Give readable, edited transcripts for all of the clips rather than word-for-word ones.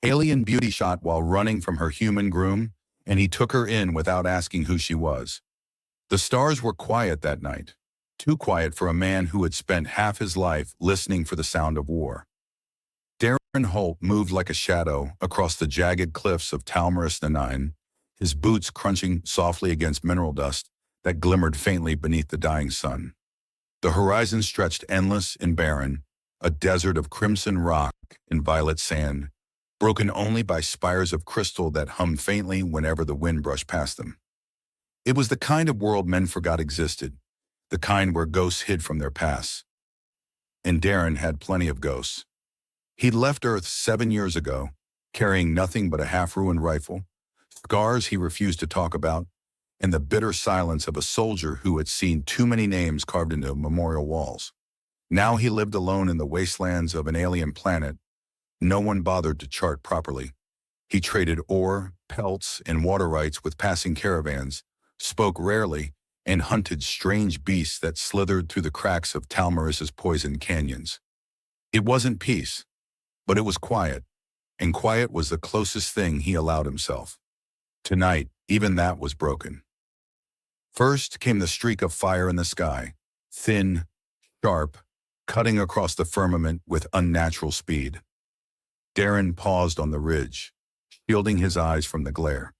alien beauty shot while running from her human groom, and he took her in without asking who she was. The stars were quiet that night, too quiet for a man who had spent half his life listening for the sound of war. Darren Holt moved like a shadow across the jagged cliffs of Talmaris Nanine, his boots crunching softly against mineral dust that glimmered faintly beneath the dying sun. The horizon stretched endless and barren, a desert of crimson rock and violet sand, broken only by spires of crystal that hummed faintly whenever the wind brushed past them. It was the kind of world men forgot existed, the kind where ghosts hid from their past. And Darren had plenty of ghosts. He'd left Earth 7 years ago, carrying nothing but a half-ruined rifle, scars he refused to talk about, and the bitter silence of a soldier who had seen too many names carved into memorial walls. Now he lived alone in the wastelands of an alien planet no one bothered to chart properly. He traded ore, pelts, and water rights with passing caravans, spoke rarely, and hunted strange beasts that slithered through the cracks of Talmaris's poisoned canyons. It wasn't peace, but it was quiet, and quiet was the closest thing he allowed himself. Tonight, even that was broken. First came the streak of fire in the sky, thin, sharp, cutting across the firmament with unnatural speed. Darren paused on the ridge, shielding his eyes from the glare.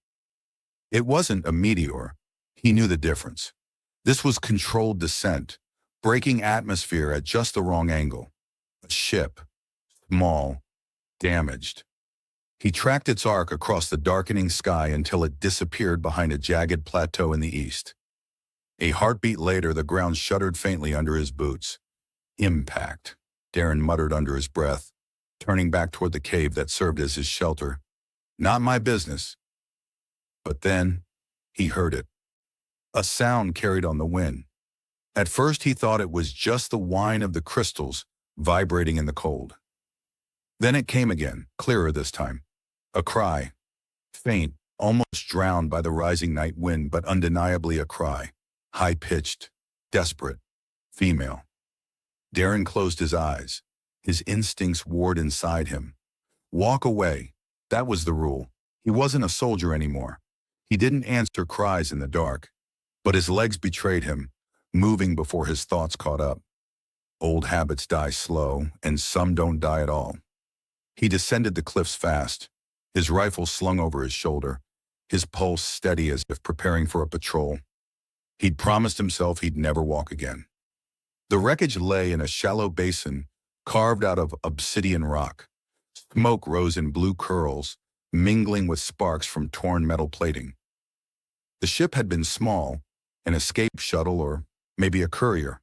It wasn't a meteor. He knew the difference. This was controlled descent, breaking atmosphere at just the wrong angle. A ship, small, damaged. He tracked its arc across the darkening sky until it disappeared behind a jagged plateau in the east. A heartbeat later, the ground shuddered faintly under his boots. Impact, Darren muttered under his breath, turning back toward the cave that served as his shelter. Not my business. But then, he heard it. A sound carried on the wind. At first he thought it was just the whine of the crystals vibrating in the cold. Then it came again, clearer this time. A cry. Faint, almost drowned by the rising night wind, but undeniably a cry. High-pitched, desperate, female. Darren closed his eyes. His instincts warred inside him. Walk away. That was the rule. He wasn't a soldier anymore. He didn't answer cries in the dark. But his legs betrayed him, moving before his thoughts caught up. Old habits die slow, and some don't die at all. He descended the cliffs fast, his rifle slung over his shoulder, his pulse steady as if preparing for a patrol. He'd promised himself he'd never walk again. The wreckage lay in a shallow basin carved out of obsidian rock. Smoke rose in blue curls, mingling with sparks from torn metal plating. The ship had been small, an escape shuttle or maybe a courier.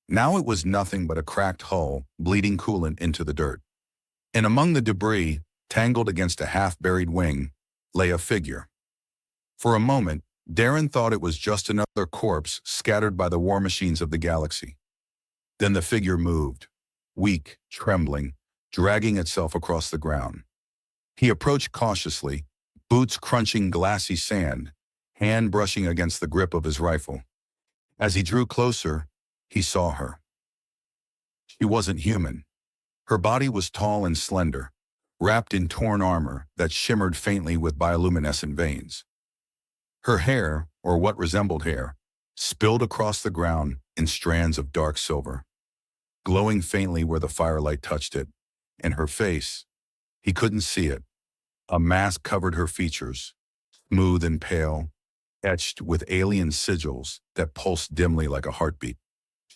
Now it was nothing but a cracked hull, bleeding coolant into the dirt. And among the debris, tangled against a half-buried wing, lay a figure. For a moment, Darren thought it was just another corpse scattered by the war machines of the galaxy. Then the figure moved, weak, trembling, dragging itself across the ground. He approached cautiously, boots crunching glassy sand, hand brushing against the grip of his rifle. As he drew closer, he saw her. She wasn't human. Her body was tall and slender, wrapped in torn armor that shimmered faintly with bioluminescent veins. Her hair, or what resembled hair, spilled across the ground in strands of dark silver, glowing faintly where the firelight touched it, and her face, he couldn't see it. A mask covered her features, smooth and pale, etched with alien sigils that pulsed dimly like a heartbeat.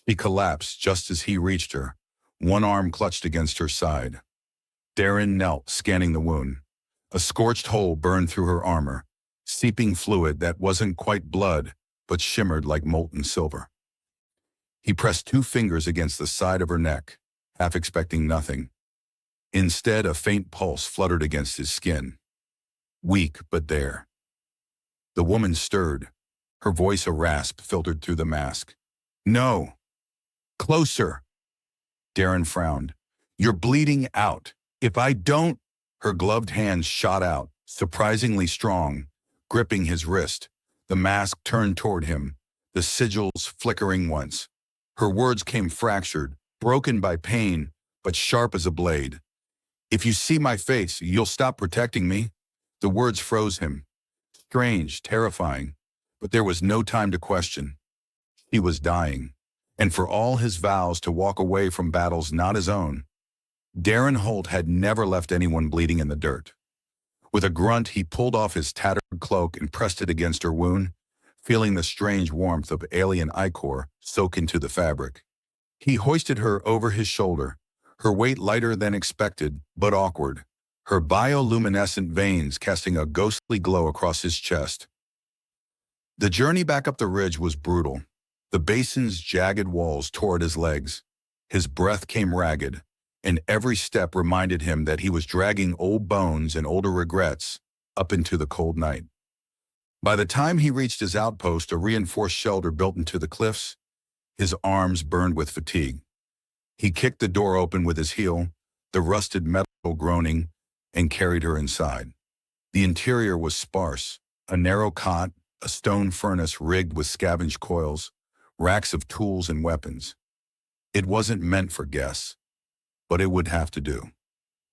She collapsed just as he reached her, one arm clutched against her side. Darren knelt, scanning the wound. A scorched hole burned through her armor, seeping fluid that wasn't quite blood, but shimmered like molten silver. He pressed 2 fingers against the side of her neck, half expecting nothing. Instead, a faint pulse fluttered against his skin. Weak, but there. The woman stirred. Her voice a rasp filtered through the mask. "No. Closer." Darren frowned. "You're bleeding out. If I don't—" Her gloved hands shot out, surprisingly strong, gripping his wrist. The mask turned toward him, the sigils flickering once. Her words came fractured, broken by pain, but sharp as a blade. If you see my face, you'll stop protecting me." The words froze him. Strange, terrifying, but there was no time to question. He was dying, and for all his vows to walk away from battles not his own, Darren Holt had never left anyone bleeding in the dirt. With a grunt, he pulled off his tattered cloak and pressed it against her wound, feeling the strange warmth of alien ichor soak into the fabric. He hoisted her over his shoulder, her weight lighter than expected, but awkward, her bioluminescent veins casting a ghostly glow across his chest. The journey back up the ridge was brutal. The basin's jagged walls tore at his legs. His breath came ragged, and every step reminded him that he was dragging old bones and older regrets up into the cold night. By the time he reached his outpost, a reinforced shelter built into the cliffs, his arms burned with fatigue. He kicked the door open with his heel, the rusted metal groaning, and carried her inside. The interior was sparse, a narrow cot, a stone furnace rigged with scavenged coils, racks of tools and weapons. It wasn't meant for guests, but it would have to do.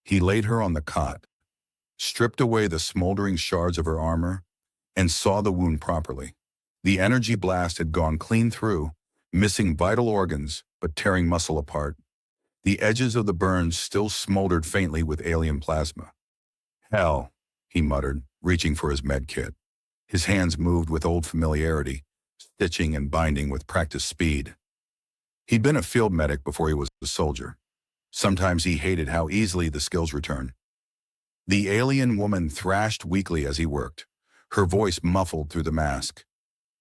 He laid her on the cot, stripped away the smoldering shards of her armor, and saw the wound properly. The energy blast had gone clean through, missing vital organs but tearing muscle apart. The edges of the burns still smoldered faintly with alien plasma. "Hell," he muttered, reaching for his med kit. His hands moved with old familiarity, stitching and binding with practiced speed. He'd been a field medic before he was a soldier. Sometimes he hated how easily the skills returned. The alien woman thrashed weakly as he worked, her voice muffled through the mask.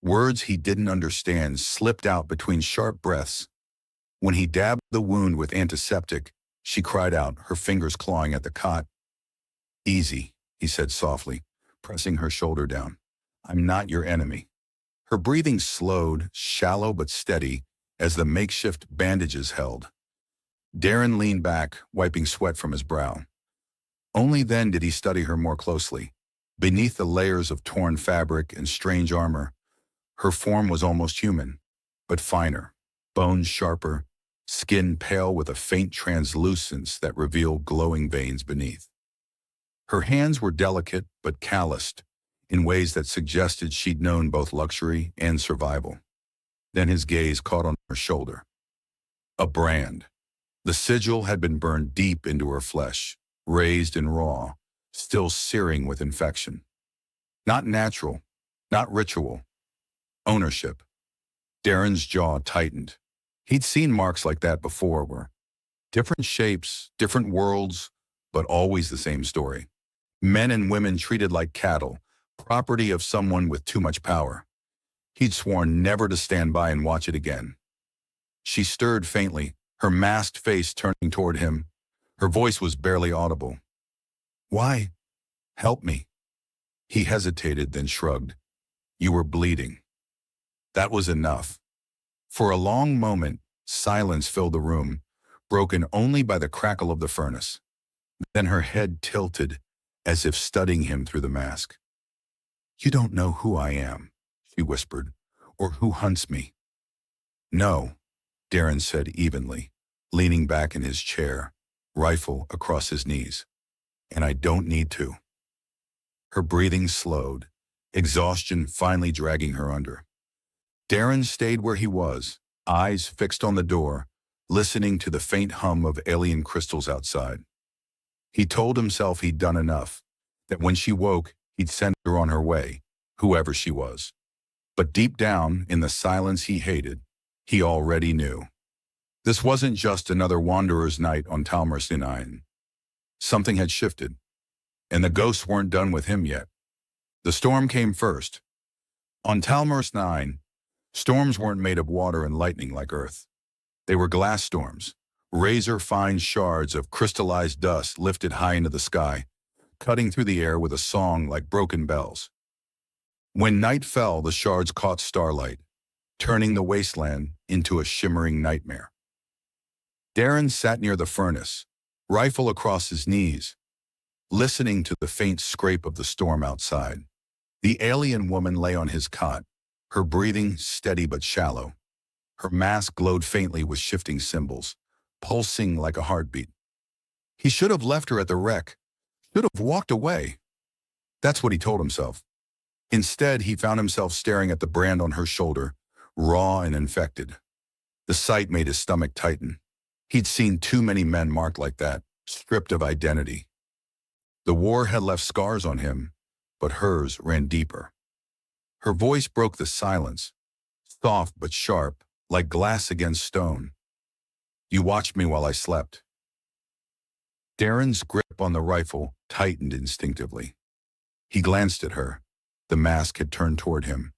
Words he didn't understand slipped out between sharp breaths. When he dabbed the wound with antiseptic, she cried out, her fingers clawing at the cot. "Easy," he said softly, pressing her shoulder down. "I'm not your enemy." Her breathing slowed, shallow but steady, as the makeshift bandages held. Darren leaned back, wiping sweat from his brow. Only then did he study her more closely. Beneath the layers of torn fabric and strange armor, her form was almost human, but finer, bones sharper, skin pale with a faint translucence that revealed glowing veins beneath. Her hands were delicate but calloused, in ways that suggested she'd known both luxury and survival. Then his gaze caught on her shoulder. A brand. The sigil had been burned deep into her flesh, raised and raw, still searing with infection. Not natural, not ritual. Ownership. Darren's jaw tightened. He'd seen marks like that before, where different shapes, different worlds, but always the same story. Men and women treated like cattle, property of someone with too much power. He'd sworn never to stand by and watch it again. She stirred faintly, her masked face turning toward him. Her voice was barely audible. "Why? Help me." He hesitated, then shrugged. "You were bleeding." That was enough. For a long moment, silence filled the room, broken only by the crackle of the furnace. Then her head tilted, as if studying him through the mask. "You don't know who I am," she whispered, "or who hunts me." "No," Darren said evenly, leaning back in his chair, rifle across his knees. "And I don't need to." Her breathing slowed, exhaustion finally dragging her under. Darren stayed where he was, eyes fixed on the door, listening to the faint hum of alien crystals outside. He told himself he'd done enough, that when she woke, he'd send her on her way, whoever she was. But deep down, in the silence he hated, he already knew. This wasn't just another wanderer's night on Talmers 9. Something had shifted, and the ghosts weren't done with him yet. The storm came first. On Talmers 9, storms weren't made of water and lightning like Earth. They were glass storms, razor-fine shards of crystallized dust lifted high into the sky, cutting through the air with a song like broken bells. When night fell, the shards caught starlight, turning the wasteland into a shimmering nightmare. Darren sat near the furnace, rifle across his knees, listening to the faint scrape of the storm outside. The alien woman lay on his cot, her breathing steady but shallow. Her mask glowed faintly with shifting symbols, pulsing like a heartbeat. He should have left her at the wreck, should have walked away. That's what he told himself. Instead, he found himself staring at the brand on her shoulder, raw and infected. The sight made his stomach tighten. He'd seen too many men marked like that, stripped of identity. The war had left scars on him, but hers ran deeper. Her voice broke the silence, soft but sharp, like glass against stone. You watched me while I slept. Darren's grip on the rifle tightened instinctively. He glanced at her. The mask had turned toward him.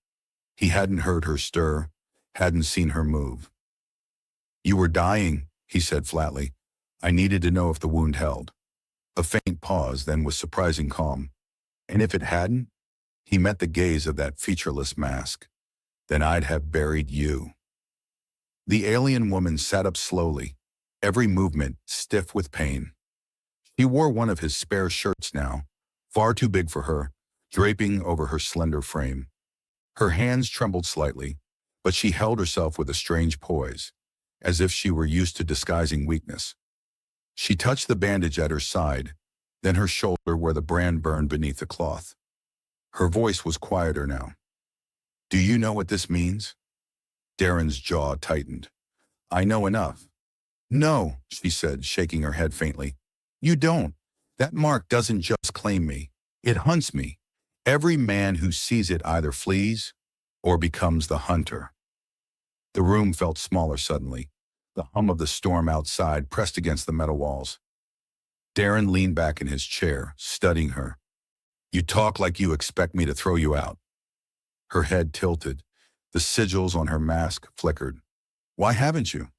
He hadn't heard her stir, hadn't seen her move. You were dying, he said flatly. I needed to know if the wound held. A faint pause, then with surprising calm. And if it hadn't? He met the gaze of that featureless mask. Then I'd have buried you. The alien woman sat up slowly, every movement stiff with pain. She wore one of his spare shirts now, far too big for her, draping over her slender frame. Her hands trembled slightly, but she held herself with a strange poise, as if she were used to disguising weakness. She touched the bandage at her side, then her shoulder where the brand burned beneath the cloth. Her voice was quieter now. Do you know what this means? Darren's jaw tightened. I know enough. No, she said, shaking her head faintly. You don't. That mark doesn't just claim me. It hunts me. Every man who sees it either flees or becomes the hunter. The room felt smaller suddenly. The hum of the storm outside pressed against the metal walls. Darren leaned back in his chair, studying her. You talk like you expect me to throw you out. Her head tilted. The sigils on her mask flickered. Why haven't you?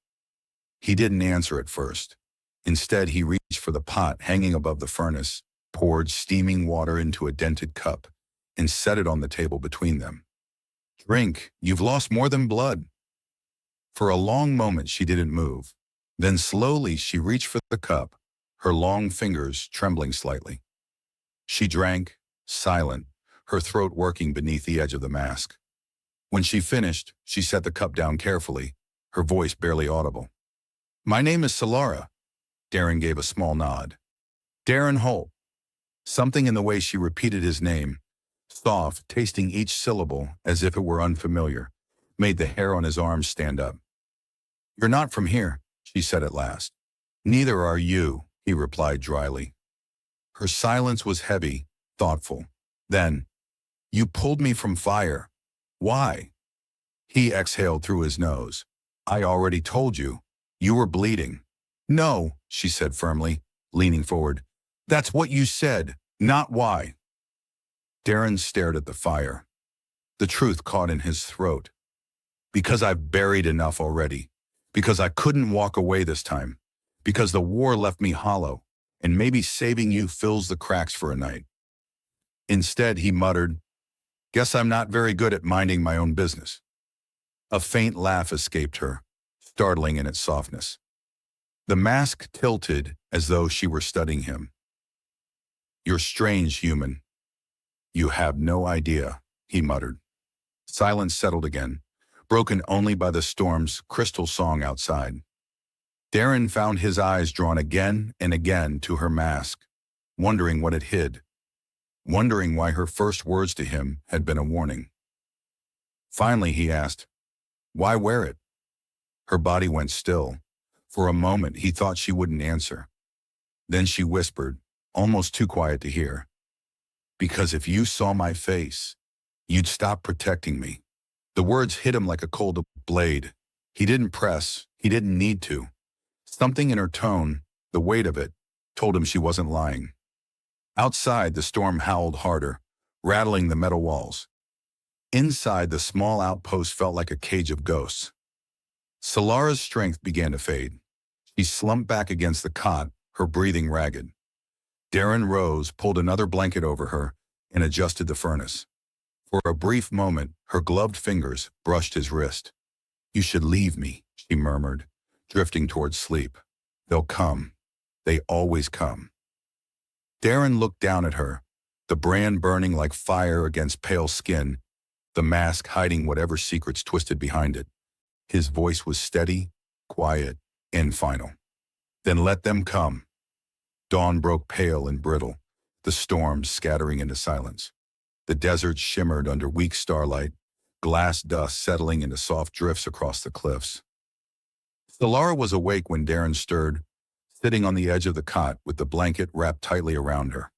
He didn't answer at first. Instead, he reached for the pot hanging above the furnace, poured steaming water into a dented cup, and set it on the table between them. Drink, you've lost more than blood. For a long moment, she didn't move. Then slowly, she reached for the cup, her long fingers trembling slightly. She drank, silent, her throat working beneath the edge of the mask. When she finished, she set the cup down carefully, her voice barely audible. My name is Solara. Darren gave a small nod. Darren Holt. Something in the way she repeated his name, soft, tasting each syllable as if it were unfamiliar, made the hair on his arms stand up. You're not from here, she said at last. Neither are you, he replied dryly. Her silence was heavy, thoughtful. Then, you pulled me from fire. Why? He exhaled through his nose. I already told you. You were bleeding. No, she said firmly, leaning forward. That's what you said, not why. Darren stared at the fire. The truth caught in his throat. Because I've buried enough already. Because I couldn't walk away this time. Because the war left me hollow, and maybe saving you fills the cracks for a night. Instead, he muttered, Guess I'm not very good at minding my own business. A faint laugh escaped her, startling in its softness. The mask tilted as though she were studying him. You're strange, human. You have no idea, he muttered. Silence settled again, broken only by the storm's crystal song outside. Darren found his eyes drawn again and again to her mask, wondering what it hid, wondering why her first words to him had been a warning. Finally, he asked, Why wear it? Her body went still. For a moment, he thought she wouldn't answer. Then she whispered, almost too quiet to hear, Because if you saw my face, you'd stop protecting me. The words hit him like a cold blade. He didn't press. He didn't need to. Something in her tone, the weight of it, told him she wasn't lying. Outside, the storm howled harder, rattling the metal walls. Inside, the small outpost felt like a cage of ghosts. Solara's strength began to fade. She slumped back against the cot, her breathing ragged. Darren rose, pulled another blanket over her, and adjusted the furnace. For a brief moment, her gloved fingers brushed his wrist. You should leave me, she murmured, drifting towards sleep. They'll come. They always come. Darren looked down at her, the brand burning like fire against pale skin, the mask hiding whatever secrets twisted behind it. His voice was steady, quiet, and final. Then let them come. Dawn broke pale and brittle, the storm scattering into silence. The desert shimmered under weak starlight, glass dust settling into soft drifts across the cliffs. Solara was awake when Darren stirred, sitting on the edge of the cot with the blanket wrapped tightly around her.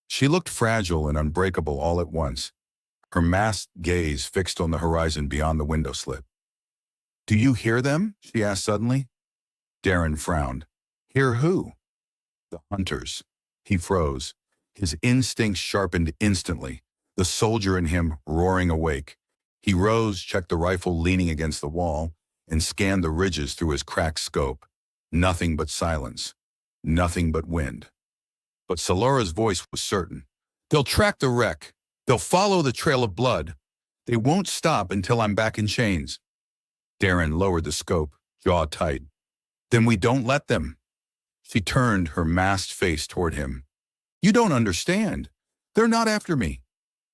She looked fragile and unbreakable all at once, her masked gaze fixed on the horizon beyond the window slit. "Do you hear them?" she asked suddenly. Darren frowned. "Hear who?" "The hunters." He froze, his instincts sharpened instantly, the soldier in him roaring awake. He rose, checked the rifle leaning against the wall, and scanned the ridges through his cracked scope. Nothing but silence. Nothing but wind. But Solara's voice was certain. "They'll track the wreck. They'll follow the trail of blood. They won't stop until I'm back in chains." Darren lowered the scope, jaw tight. "Then we don't let them." She turned her masked face toward him. "You don't understand. They're not after me.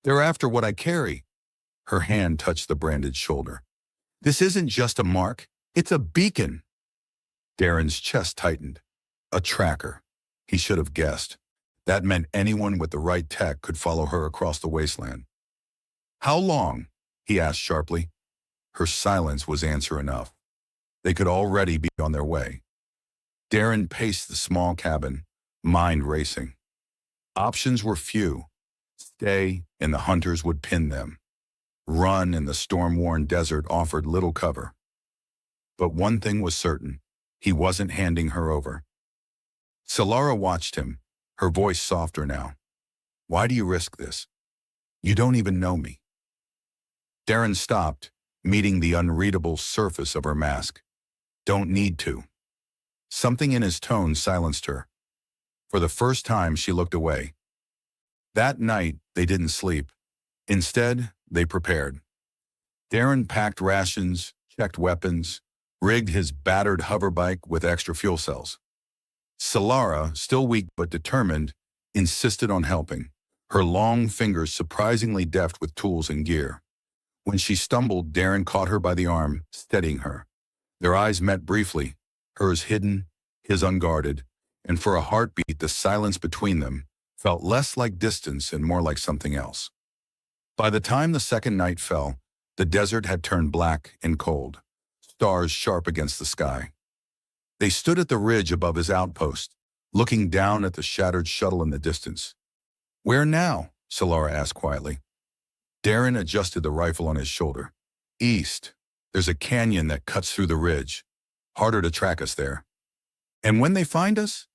They're after what I carry." Her hand touched the branded shoulder. "This isn't just a mark. It's a beacon." Darren's chest tightened. A tracker. He should have guessed. That meant anyone with the right tech could follow her across the wasteland. "How long?" he asked sharply. Her silence was answer enough. They could already be on their way. Darren paced the small cabin, mind racing. Options were few. Stay, and the hunters would pin them. Run, and the storm-worn desert offered little cover. But one thing was certain. He wasn't handing her over. Solara watched him, her voice softer now. "Why do you risk this? You don't even know me." Darren stopped, meeting the unreadable surface of her mask. "Don't need to." Something in his tone silenced her. For the first time, she looked away. That night, they didn't sleep. Instead, they prepared. Darren packed rations, checked weapons, rigged his battered hoverbike with extra fuel cells. Solara, still weak but determined, insisted on helping, her long fingers surprisingly deft with tools and gear. When she stumbled, Darren caught her by the arm, steadying her. Their eyes met briefly, hers hidden, his unguarded, and for a heartbeat the silence between them felt less like distance and more like something else. By the time the second night fell, the desert had turned black and cold, stars sharp against the sky. They stood at the ridge above his outpost, looking down at the shattered shuttle in the distance. "Where now?" Solara asked quietly. Darren adjusted the rifle on his shoulder. "East. There's a canyon that cuts through the ridge. Harder to track us there." "And when they find us?"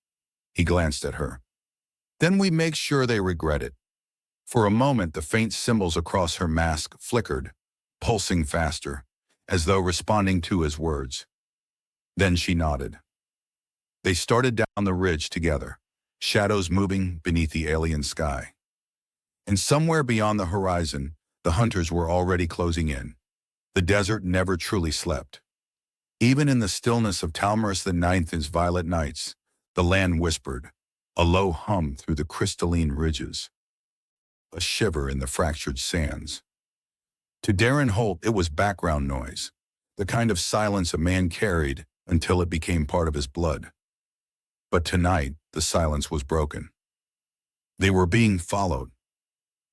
He glanced at her. "Then we make sure they regret it." For a moment, the faint symbols across her mask flickered, pulsing faster, as though responding to his words. Then she nodded. They started down the ridge together, shadows moving beneath the alien sky. And somewhere beyond the horizon, the hunters were already closing in. The desert never truly slept. Even in the stillness of Talmaris IX's violet nights, the land whispered, a low hum through the crystalline ridges, a shiver in the fractured sands. To Darren Holt, it was background noise, the kind of silence a man carried until it became part of his blood. But tonight, the silence was broken. They were being followed.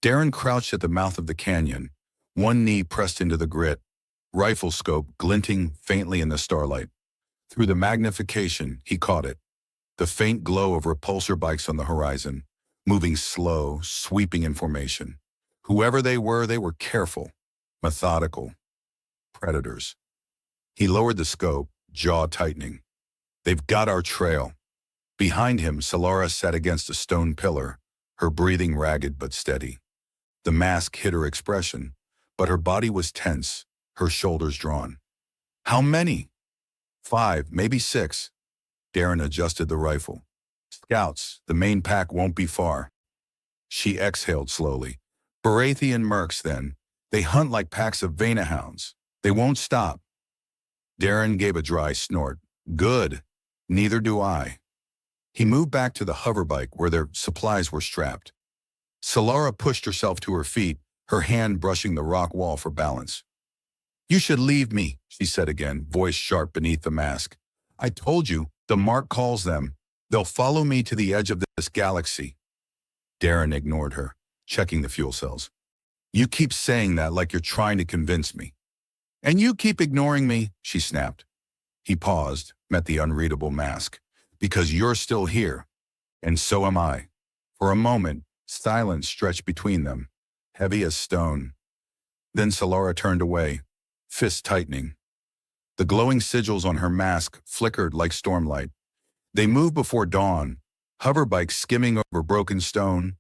Darren crouched at the mouth of the canyon, one knee pressed into the grit, rifle scope glinting faintly in the starlight. Through the magnification, he caught it, the faint glow of repulsor bikes on the horizon, moving slow, sweeping in formation. Whoever they were careful, methodical, predators. He lowered the scope, jaw tightening. They've got our trail. Behind him, Solara sat against a stone pillar, her breathing ragged but steady. The mask hid her expression, but her body was tense, her shoulders drawn. How many? 5, maybe 6. Darren adjusted the rifle. Scouts, the main pack won't be far. She exhaled slowly. Barathian mercs, then. They hunt like packs of Venahounds. They won't stop. Darren gave a dry snort. Good. Neither do I. He moved back to the hoverbike where their supplies were strapped. Solara pushed herself to her feet, her hand brushing the rock wall for balance. You should leave me, she said again, voice sharp beneath the mask. I told you, the mark calls them. They'll follow me to the edge of this galaxy. Darren ignored her, checking the fuel cells. You keep saying that like you're trying to convince me. And you keep ignoring me, she snapped. He paused, met the unreadable mask. Because you're still here. And so am I. For a moment, silence stretched between them, heavy as stone. Then Solara turned away, fists tightening. The glowing sigils on her mask flickered like stormlight. They moved before dawn, hoverbikes skimming over broken stone,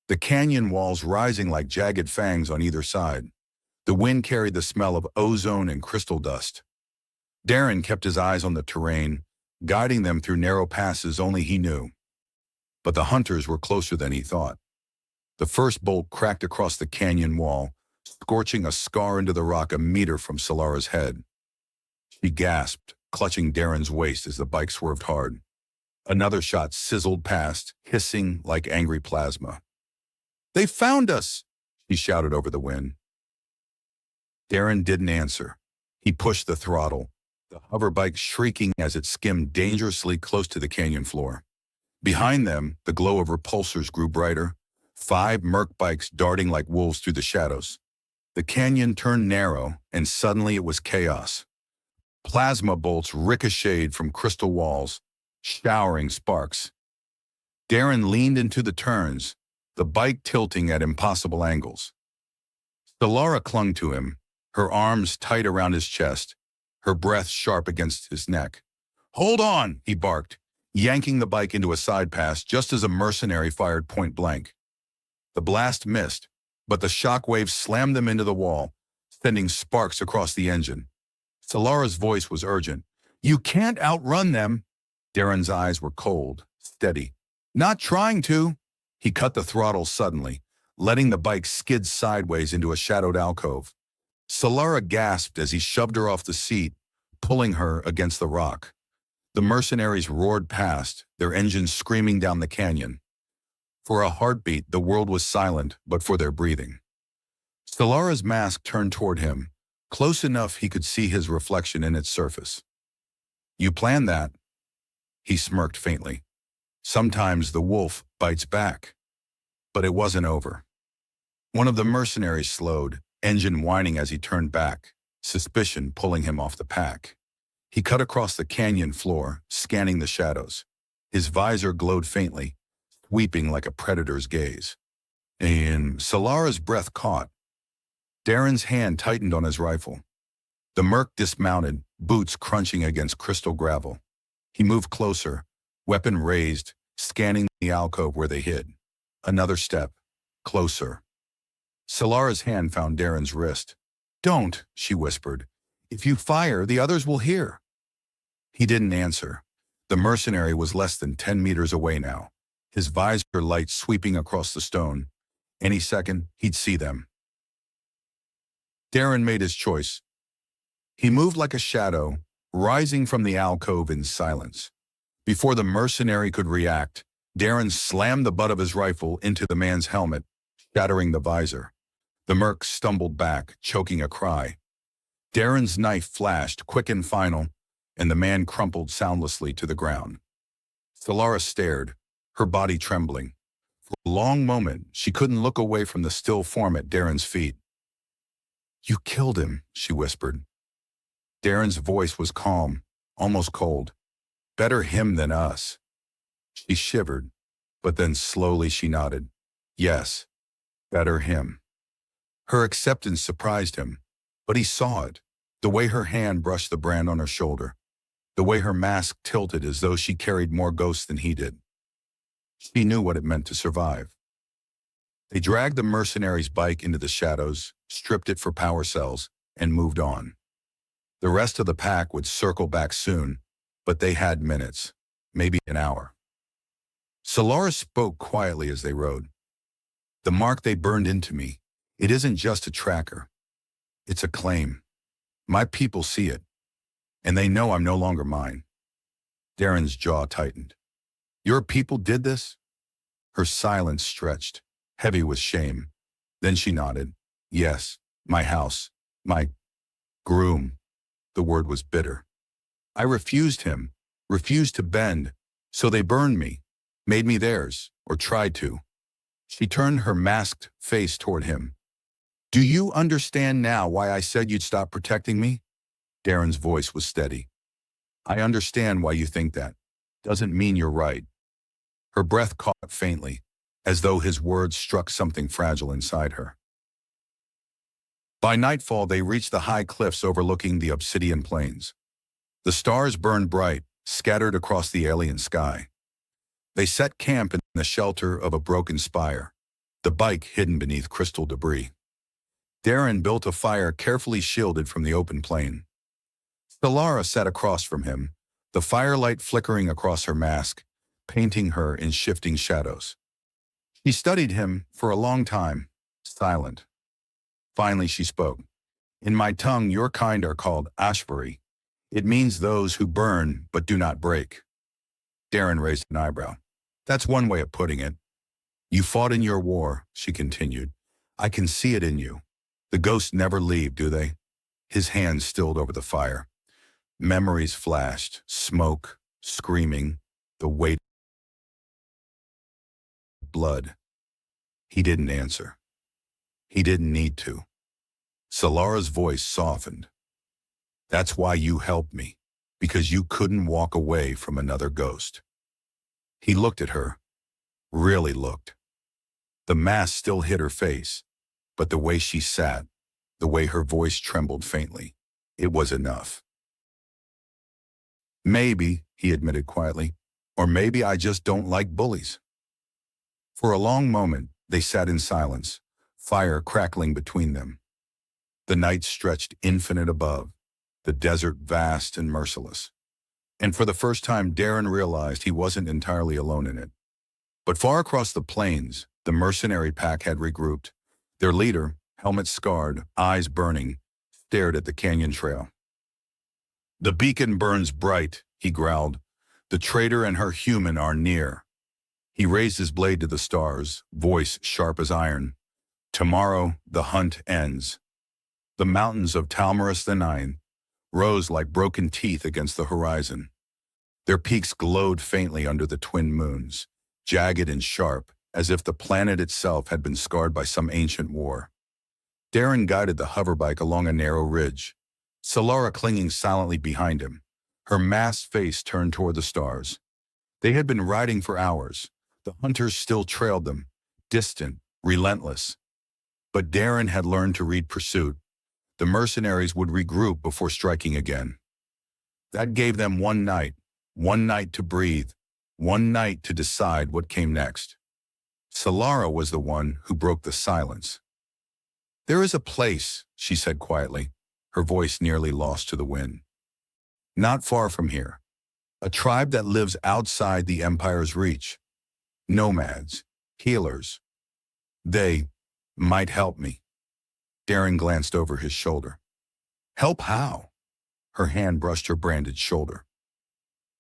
the canyon walls rising like jagged fangs on either side. The wind carried the smell of ozone and crystal dust. Darren kept his eyes on the terrain, guiding them through narrow passes only he knew. But the hunters were closer than he thought. The first bolt cracked across the canyon wall, scorching a scar into the rock a meter from Solara's head. She gasped, clutching Darren's waist as the bike swerved hard. Another shot sizzled past, hissing like angry plasma. "They found us!" she shouted over the wind. Darren didn't answer. He pushed the throttle, the hoverbike shrieking as it skimmed dangerously close to the canyon floor. Behind them, the glow of repulsors grew brighter, 5 Merc bikes darting like wolves through the shadows. The canyon turned narrow, and suddenly it was chaos. Plasma bolts ricocheted from crystal walls, showering sparks. Darren leaned into the turns, the bike tilting at impossible angles. Solara clung to him, her arms tight around his chest, her breath sharp against his neck. "Hold on," he barked, yanking the bike into a side pass just as a mercenary fired point blank. The blast missed, but the shock wave slammed them into the wall, sending sparks across the engine. Solara's voice was urgent. "You can't outrun them." Darren's eyes were cold, steady. "Not trying to." He cut the throttle suddenly, letting the bike skid sideways into a shadowed alcove. Solara gasped as he shoved her off the seat, pulling her against the rock. The mercenaries roared past, their engines screaming down the canyon. For a heartbeat, the world was silent, but for their breathing. Solara's mask turned toward him, close enough he could see his reflection in its surface. "You planned that." He smirked faintly. "Sometimes the wolf bites back." But it wasn't over. One of the mercenaries slowed, engine whining as he turned back, suspicion pulling him off the pack. He cut across the canyon floor, scanning the shadows. His visor glowed faintly, sweeping like a predator's gaze. And Solara's breath caught. Darren's hand tightened on his rifle. The Merc dismounted, boots crunching against crystal gravel. He moved closer, weapon raised, scanning the alcove where they hid. Another step, closer. Solara's hand found Darren's wrist. "Don't," she whispered. "If you fire, the others will hear." He didn't answer. The mercenary was less than 10 meters away now, his visor light sweeping across the stone. Any second, he'd see them. Darren made his choice. He moved like a shadow, rising from the alcove in silence. Before the mercenary could react, Darren slammed the butt of his rifle into the man's helmet, shattering the visor. The Merc stumbled back, choking a cry. Darren's knife flashed, quick and final, and the man crumpled soundlessly to the ground. Solara stared, her body trembling. For a long moment, she couldn't look away from the still form at Darren's feet. "You killed him," she whispered. Darren's voice was calm, almost cold. "Better him than us." She shivered, but then slowly she nodded. "Yes, better him." Her acceptance surprised him, but he saw it, the way her hand brushed the brand on her shoulder, the way her mask tilted as though she carried more ghosts than he did. She knew what it meant to survive. They dragged the mercenary's bike into the shadows, stripped it for power cells, and moved on. The rest of the pack would circle back soon, but they had minutes, maybe an hour. Solara spoke quietly as they rode. "The mark they burned into me, it isn't just a tracker. It's a claim. My people see it, and they know I'm no longer mine." Darren's jaw tightened. "Your people did this?" Her silence stretched, heavy with shame. Then she nodded. "Yes, my house, my groom." The word was bitter. "I refused him, refused to bend, So they burned me, made me theirs, or tried to. She turned her masked face toward him. Do you understand now why I said you'd stop protecting me? Darren's voice was steady. I understand why you think that. Doesn't mean you're right. Her breath caught faintly, as though his words struck something fragile inside her. By nightfall, they reached the high cliffs overlooking the obsidian plains. The stars burned bright, scattered across the alien sky. They set camp in the shelter of a broken spire, the bike hidden beneath crystal debris. Darren built a fire carefully shielded from the open plain. Solara sat across from him, the firelight flickering across her mask, painting her in shifting shadows. She studied him for a long time, silent. Finally she spoke. In my tongue, your kind are called HFY. It means those who burn but do not break. Darren raised an eyebrow. That's one way of putting it. You fought in your war, she continued. I can see it in you. The ghosts never leave, do they? His hands stilled over the fire. Memories flashed, smoke, screaming, the weight of blood. He didn't answer. He didn't need to. Solara's voice softened. That's why you helped me, because you couldn't walk away from another ghost. He looked at her, really looked. The mask still hid her face, but the way she sat, the way her voice trembled faintly, it was enough. Maybe, he admitted quietly, or maybe I just don't like bullies. For a long moment, they sat in silence, fire crackling between them. The night stretched infinite above, the desert vast and merciless. And for the first time, Darren realized he wasn't entirely alone in it. But far across the plains, the mercenary pack had regrouped. Their leader, helmet scarred, eyes burning, stared at the canyon trail. The beacon burns bright, he growled. The traitor and her human are near. He raised his blade to the stars, voice sharp as iron. Tomorrow, the hunt ends. The mountains of Talmaris the Nine rose like broken teeth against the horizon. Their peaks glowed faintly under the twin moons, jagged and sharp, as if the planet itself had been scarred by some ancient war. Darren guided the hoverbike along a narrow ridge, Solara clinging silently behind him, her masked face turned toward the stars. They had been riding for hours. The hunters still trailed them, distant, relentless. But Darren had learned to read pursuit. The mercenaries would regroup before striking again. That gave them one night to breathe, one night to decide what came next. Solara was the one who broke the silence. There is a place, she said quietly, her voice nearly lost to the wind. Not far from here. A tribe that lives outside the Empire's reach. Nomads, healers. They might help me. Darren glanced over his shoulder. Help how? Her hand brushed her branded shoulder.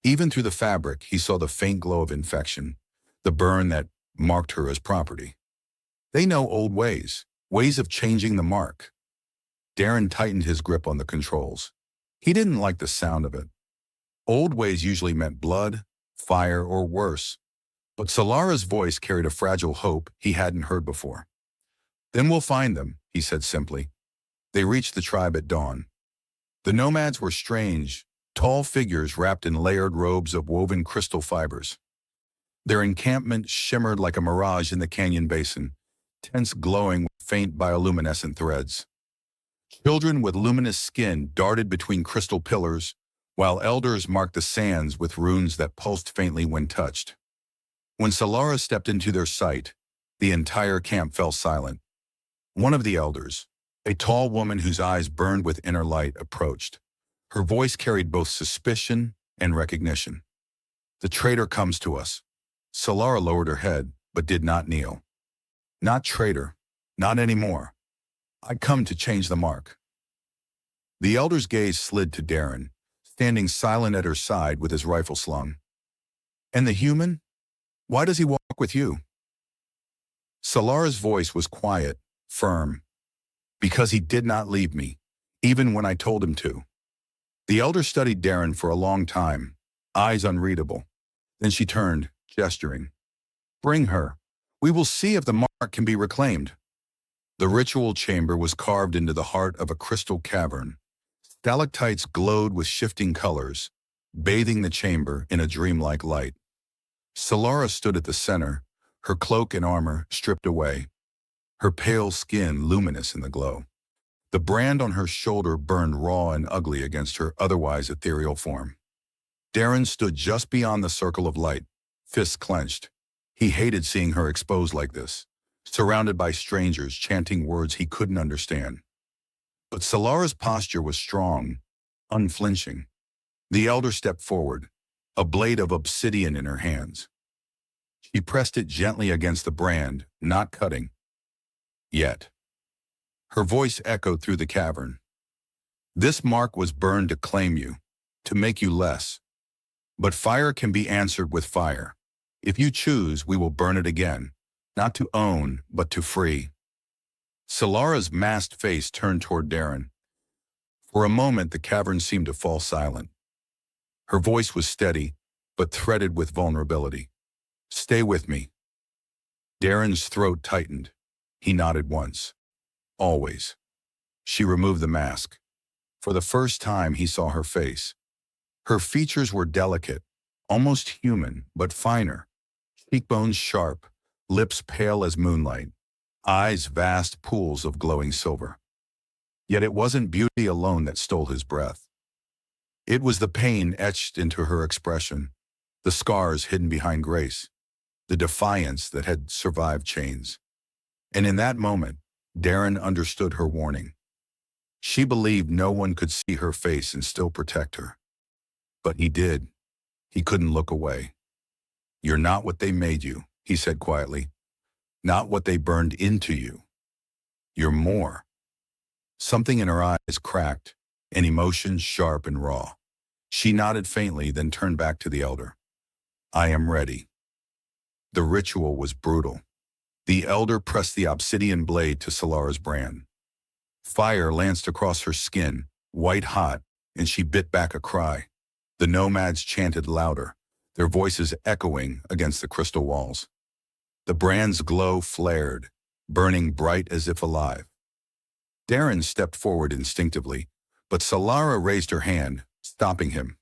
Even through the fabric, he saw the faint glow of infection, the burn that marked her as property. They know old ways, ways of changing the mark. Darren tightened his grip on the controls. He didn't like the sound of it. Old ways usually meant blood, fire, or worse. But Solara's voice carried a fragile hope he hadn't heard before. Then we'll find them, he said simply. They reached the tribe at dawn. The nomads were strange, tall figures wrapped in layered robes of woven crystal fibers. Their encampment shimmered like a mirage in the canyon basin, tents glowing with faint bioluminescent threads. Children with luminous skin darted between crystal pillars, while elders marked the sands with runes that pulsed faintly when touched. When Solara stepped into their sight, the entire camp fell silent. One of the elders, a tall woman whose eyes burned with inner light, approached. Her voice carried both suspicion and recognition. The traitor comes to us. Solara lowered her head, but did not kneel. Not traitor, not anymore. I come to change the mark. The elder's gaze slid to Darren, standing silent at her side with his rifle slung. And the human? Why does he walk with you? Solara's voice was quiet, firm. Because he did not leave me, even when I told him to. The elder studied Darren for a long time, eyes unreadable. Then she turned, gesturing. Bring her. We will see if the mark can be reclaimed. The ritual chamber was carved into the heart of a crystal cavern. Stalactites glowed with shifting colors, bathing the chamber in a dreamlike light. Solara stood at the center, her cloak and armor stripped away, her pale skin luminous in the glow. The brand on her shoulder burned raw and ugly against her otherwise ethereal form. Darren stood just beyond the circle of light, fists clenched. He hated seeing her exposed like this, surrounded by strangers chanting words he couldn't understand. But Solara's posture was strong, unflinching. The elder stepped forward, a blade of obsidian in her hands. She pressed it gently against the brand, not cutting. Yet. Her voice echoed through the cavern. This mark was burned to claim you, to make you less. But fire can be answered with fire. If you choose, we will burn it again, not to own, but to free. Solara's masked face turned toward Darren. For a moment, the cavern seemed to fall silent. Her voice was steady, but threaded with vulnerability. Stay with me. Darren's throat tightened. He nodded once. Always. She removed the mask. For the first time, he saw her face. Her features were delicate, almost human, but finer. Cheekbones sharp, lips pale as moonlight, eyes vast pools of glowing silver. Yet it wasn't beauty alone that stole his breath. It was the pain etched into her expression, the scars hidden behind grace, the defiance that had survived chains. And in that moment, Darren understood her warning. She believed no one could see her face and still protect her. But he did. He couldn't look away. You're not what they made you, he said quietly. Not what they burned into you. You're more. Something in her eyes cracked, an emotion sharp and raw. She nodded faintly, then turned back to the elder. I am ready. The ritual was brutal. The elder pressed the obsidian blade to Solara's brand. Fire lanced across her skin, white hot, and she bit back a cry. The nomads chanted louder, their voices echoing against the crystal walls. The brand's glow flared, burning bright as if alive. Darren stepped forward instinctively, but Solara raised her hand, stopping him.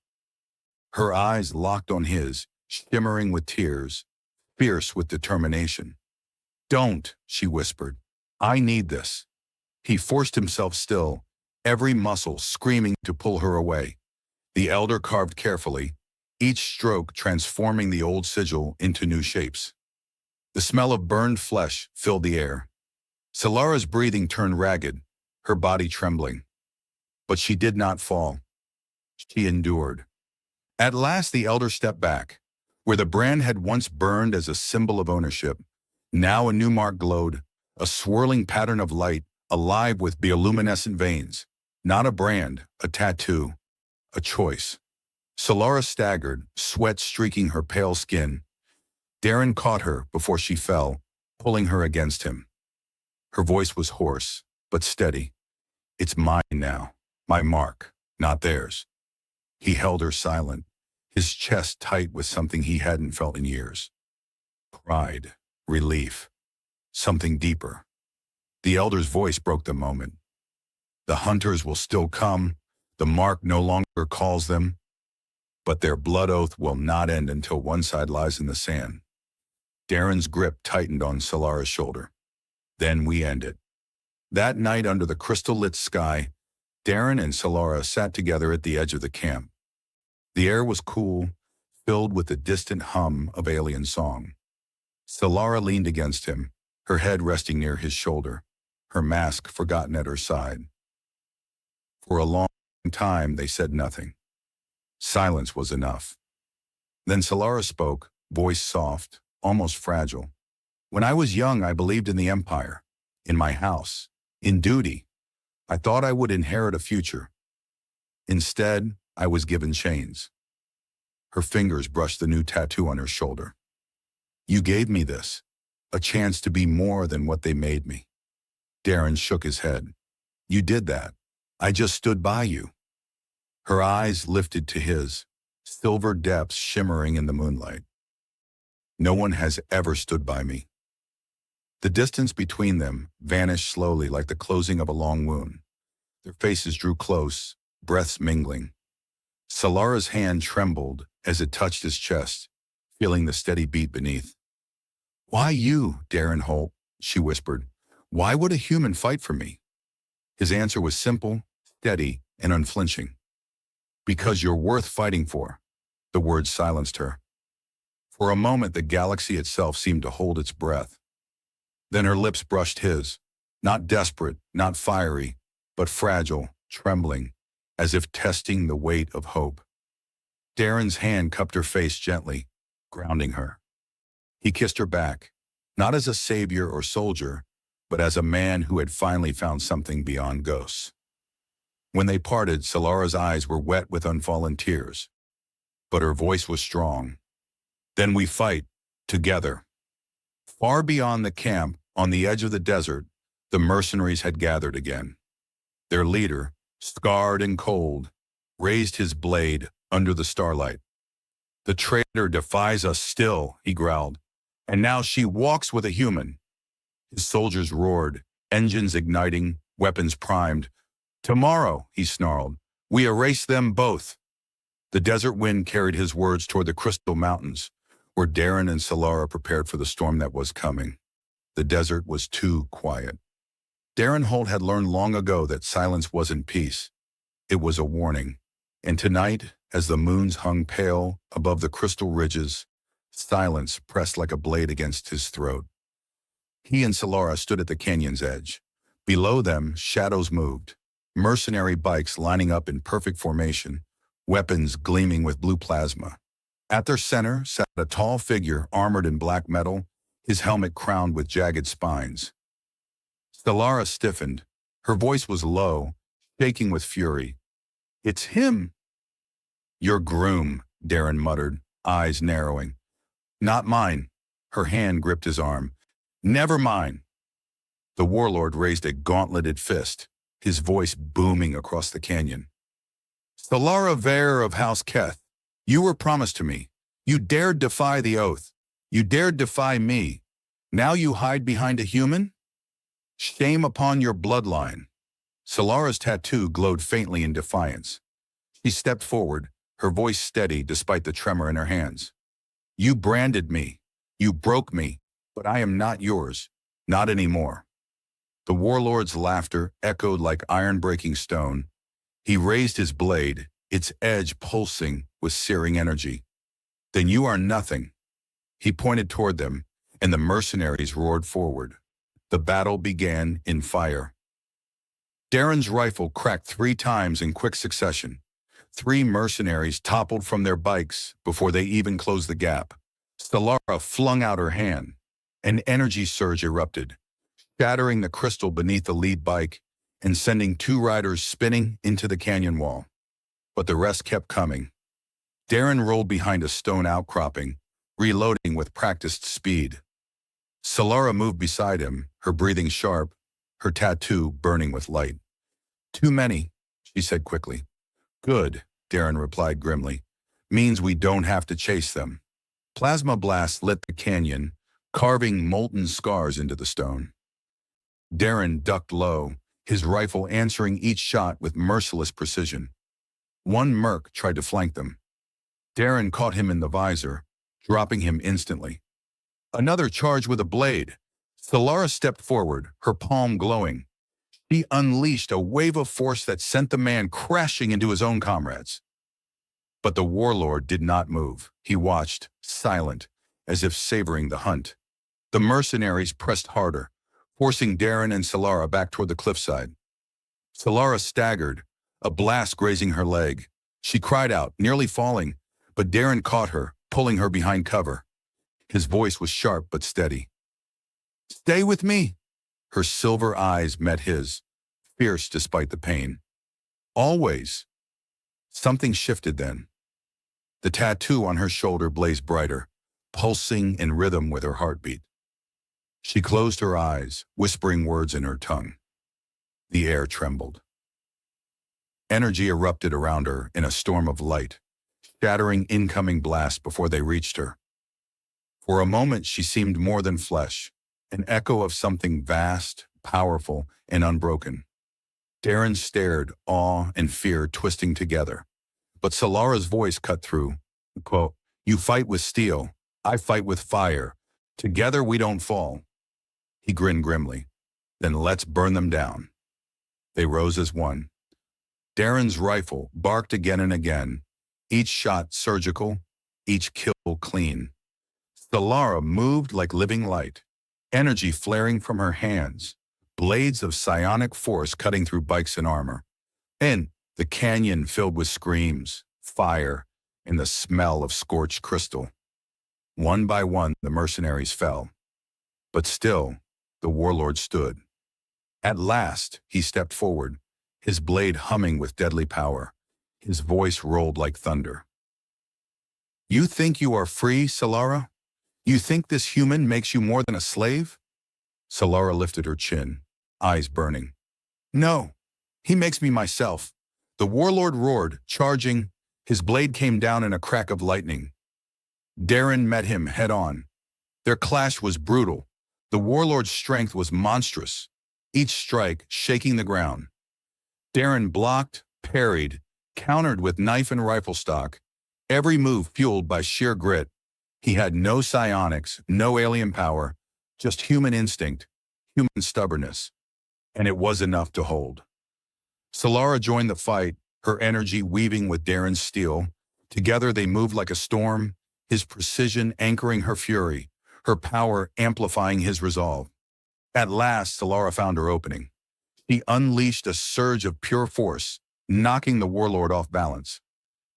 Her eyes locked on his, shimmering with tears, fierce with determination. Don't, she whispered. I need this. He forced himself still, every muscle screaming to pull her away. The elder carved carefully, each stroke transforming the old sigil into new shapes. The smell of burned flesh filled the air. Solara's breathing turned ragged, her body trembling. But she did not fall. She endured. At last the elder stepped back. Where the brand had once burned as a symbol of ownership, now a new mark glowed, a swirling pattern of light, alive with bioluminescent veins. Not a brand, a tattoo, a choice. Solara staggered, sweat streaking her pale skin. Darren caught her before she fell, pulling her against him. Her voice was hoarse, but steady. It's mine now, my mark, not theirs. He held her silent, his chest tight with something he hadn't felt in years. Pride, relief, something deeper. The elder's voice broke the moment. The hunters will still come, the mark no longer calls them, but their blood oath will not end until one side lies in the sand. Darren's grip tightened on Solara's shoulder. Then we end it. That night under the crystal-lit sky, Darren and Solara sat together at the edge of the camp. The air was cool, filled with the distant hum of alien song. Solara leaned against him, her head resting near his shoulder, her mask forgotten at her side. For a long time they said nothing. Silence was enough. Then Solara spoke, voice soft, almost fragile. When I was young, I believed in the Empire, in my house, in duty. I thought I would inherit a future. Instead, I was given chains. Her fingers brushed the new tattoo on her shoulder. You gave me this, a chance to be more than what they made me. Darren shook his head. You did that. I just stood by you. Her eyes lifted to his, silver depths shimmering in the moonlight. No one has ever stood by me. The distance between them vanished slowly like the closing of a long wound. Their faces drew close, breaths mingling. Solara's hand trembled as it touched his chest, feeling the steady beat beneath. "Why you, Darren Holt?" she whispered. "Why would a human fight for me?" His answer was simple, steady, and unflinching. "Because you're worth fighting for." The words silenced her. For a moment, the galaxy itself seemed to hold its breath. Then her lips brushed his, not desperate, not fiery, but fragile, trembling, as if testing the weight of hope. Darren's hand cupped her face gently, grounding her. He kissed her back, not as a savior or soldier, but as a man who had finally found something beyond ghosts. When they parted, Solara's eyes were wet with unfallen tears, but her voice was strong. "Then we fight, together." Far beyond the camp, on the edge of the desert, the mercenaries had gathered again. Their leader, scarred and cold, raised his blade under the starlight. "The traitor defies us still," he growled, "and now she walks with a human." His soldiers roared, engines igniting, weapons primed. "Tomorrow," he snarled, "we erase them both." The desert wind carried his words toward the Crystal Mountains, where Darren and Solara prepared for the storm that was coming. The desert was too quiet. Darren Holt had learned long ago that silence wasn't peace. It was a warning. And tonight, as the moons hung pale above the crystal ridges, silence pressed like a blade against his throat. He and Solara stood at the canyon's edge. Below them, shadows moved, mercenary bikes lining up in perfect formation, weapons gleaming with blue plasma. At their center sat a tall figure armored in black metal, his helmet crowned with jagged spines. Solara stiffened. Her voice was low, shaking with fury. "It's him!" "Your groom," Darren muttered, eyes narrowing. "Not mine." Her hand gripped his arm. "Never mine." The warlord raised a gauntleted fist, his voice booming across the canyon. "Solara Vare of House Keth, you were promised to me. You dared defy the oath. You dared defy me. Now you hide behind a human? Shame upon your bloodline." Solara's tattoo glowed faintly in defiance. She stepped forward, her voice steady despite the tremor in her hands. "You branded me. You broke me, but I am not yours. Not anymore." The warlord's laughter echoed like iron-breaking stone. He raised his blade, its edge pulsing with searing energy. "Then you are nothing." He pointed toward them, and the mercenaries roared forward. The battle began in fire. Darren's rifle cracked 3 times in quick succession. 3 mercenaries toppled from their bikes before they even closed the gap. Solara flung out her hand. An energy surge erupted, shattering the crystal beneath the lead bike and sending 2 riders spinning into the canyon wall. But the rest kept coming. Darren rolled behind a stone outcropping, reloading with practiced speed. Solara moved beside him, her breathing sharp, her tattoo burning with light. "Too many," she said quickly. "Good," Darren replied grimly. "Means we don't have to chase them." Plasma blasts lit the canyon, carving molten scars into the stone. Darren ducked low, his rifle answering each shot with merciless precision. One merc tried to flank them. Darren caught him in the visor, dropping him instantly. Another charged with a blade. Solara stepped forward, her palm glowing. She unleashed a wave of force that sent the man crashing into his own comrades. But the warlord did not move. He watched, silent, as if savoring the hunt. The mercenaries pressed harder, forcing Darren and Solara back toward the cliffside. Solara staggered, a blast grazing her leg. She cried out, nearly falling, but Darren caught her, pulling her behind cover. His voice was sharp but steady. "Stay with me." Her silver eyes met his, fierce despite the pain. "Always." Something shifted then. The tattoo on her shoulder blazed brighter, pulsing in rhythm with her heartbeat. She closed her eyes, whispering words in her tongue. The air trembled. Energy erupted around her in a storm of light, shattering incoming blasts before they reached her. For a moment she seemed more than flesh, an echo of something vast, powerful, and unbroken. Darren stared, awe and fear twisting together. But Solara's voice cut through. Quote, "You fight with steel, I fight with fire. Together we don't fall." He grinned grimly. "Then let's burn them down." They rose as one. Darren's rifle barked again and again, each shot surgical, each kill clean. Solara moved like living light, energy flaring from her hands, blades of psionic force cutting through bikes and armor. And the canyon filled with screams, fire, and the smell of scorched crystal. One by one, the mercenaries fell. But still, the warlord stood. At last, he stepped forward, his blade humming with deadly power. His voice rolled like thunder. "You think you are free, Solara? You think this human makes you more than a slave?" Solara lifted her chin, eyes burning. "No, he makes me myself." The warlord roared, charging. His blade came down in a crack of lightning. Darren met him head-on. Their clash was brutal. The warlord's strength was monstrous, each strike shaking the ground. Darren blocked, parried, countered with knife and rifle stock, every move fueled by sheer grit. He had no psionics, no alien power, just human instinct, human stubbornness. And it was enough to hold. Solara joined the fight, her energy weaving with Darren's steel. Together they moved like a storm, his precision anchoring her fury, her power amplifying his resolve. At last, Solara found her opening. She unleashed a surge of pure force, knocking the warlord off balance.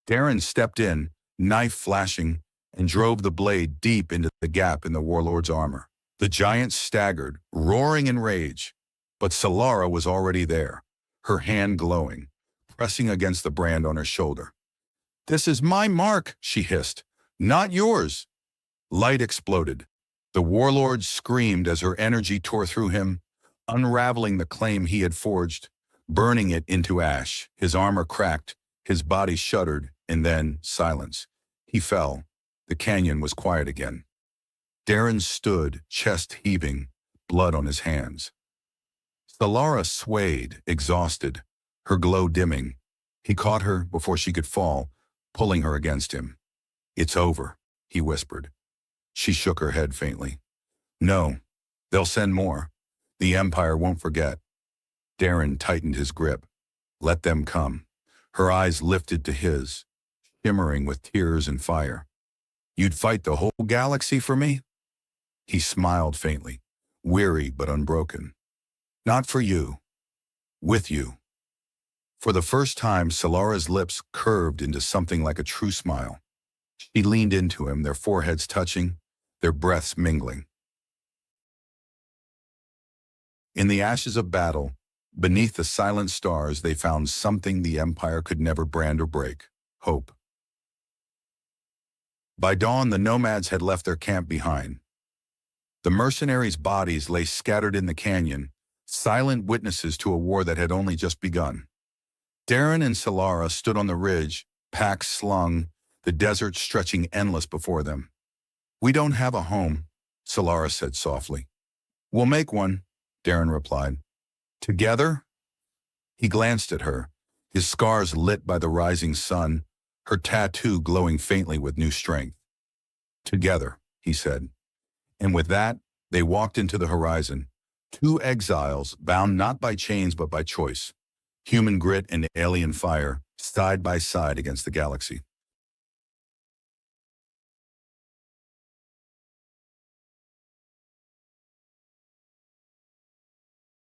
Darren stepped in, knife flashing, and drove the blade deep into the gap in the warlord's armor. The giant staggered, roaring in rage, but Solara was already there, her hand glowing, pressing against the brand on her shoulder. "This is my mark," she hissed, "not yours." Light exploded. The warlord screamed as her energy tore through him, unraveling the claim he had forged, burning it into ash. His armor cracked, his body shuddered, and then silence. He fell. The canyon was quiet again. Darren stood, chest heaving, blood on his hands. Solara swayed, exhausted, her glow dimming. He caught her before she could fall, pulling her against him. "It's over," he whispered. She shook her head faintly. "No, they'll send more. The Empire won't forget." Darren tightened his grip. "Let them come." Her eyes lifted to his, shimmering with tears and fire. "You'd fight the whole galaxy for me?" He smiled faintly, weary but unbroken. "Not for you. With you." For the first time, Solara's lips curved into something like a true smile. She leaned into him, their foreheads touching, their breaths mingling. In the ashes of battle, beneath the silent stars, they found something the Empire could never brand or break: hope. By dawn, the nomads had left their camp behind. The mercenaries' bodies lay scattered in the canyon, silent witnesses to a war that had only just begun. Darren and Solara stood on the ridge, packs slung, the desert stretching endless before them. "We don't have a home," Solara said softly. "We'll make one," Darren replied. "Together?" He glanced at her, his scars lit by the rising sun, her tattoo glowing faintly with new strength. "Together," he said. And with that, they walked into the horizon, two exiles bound not by chains but by choice, human grit and alien fire, side by side against the galaxy.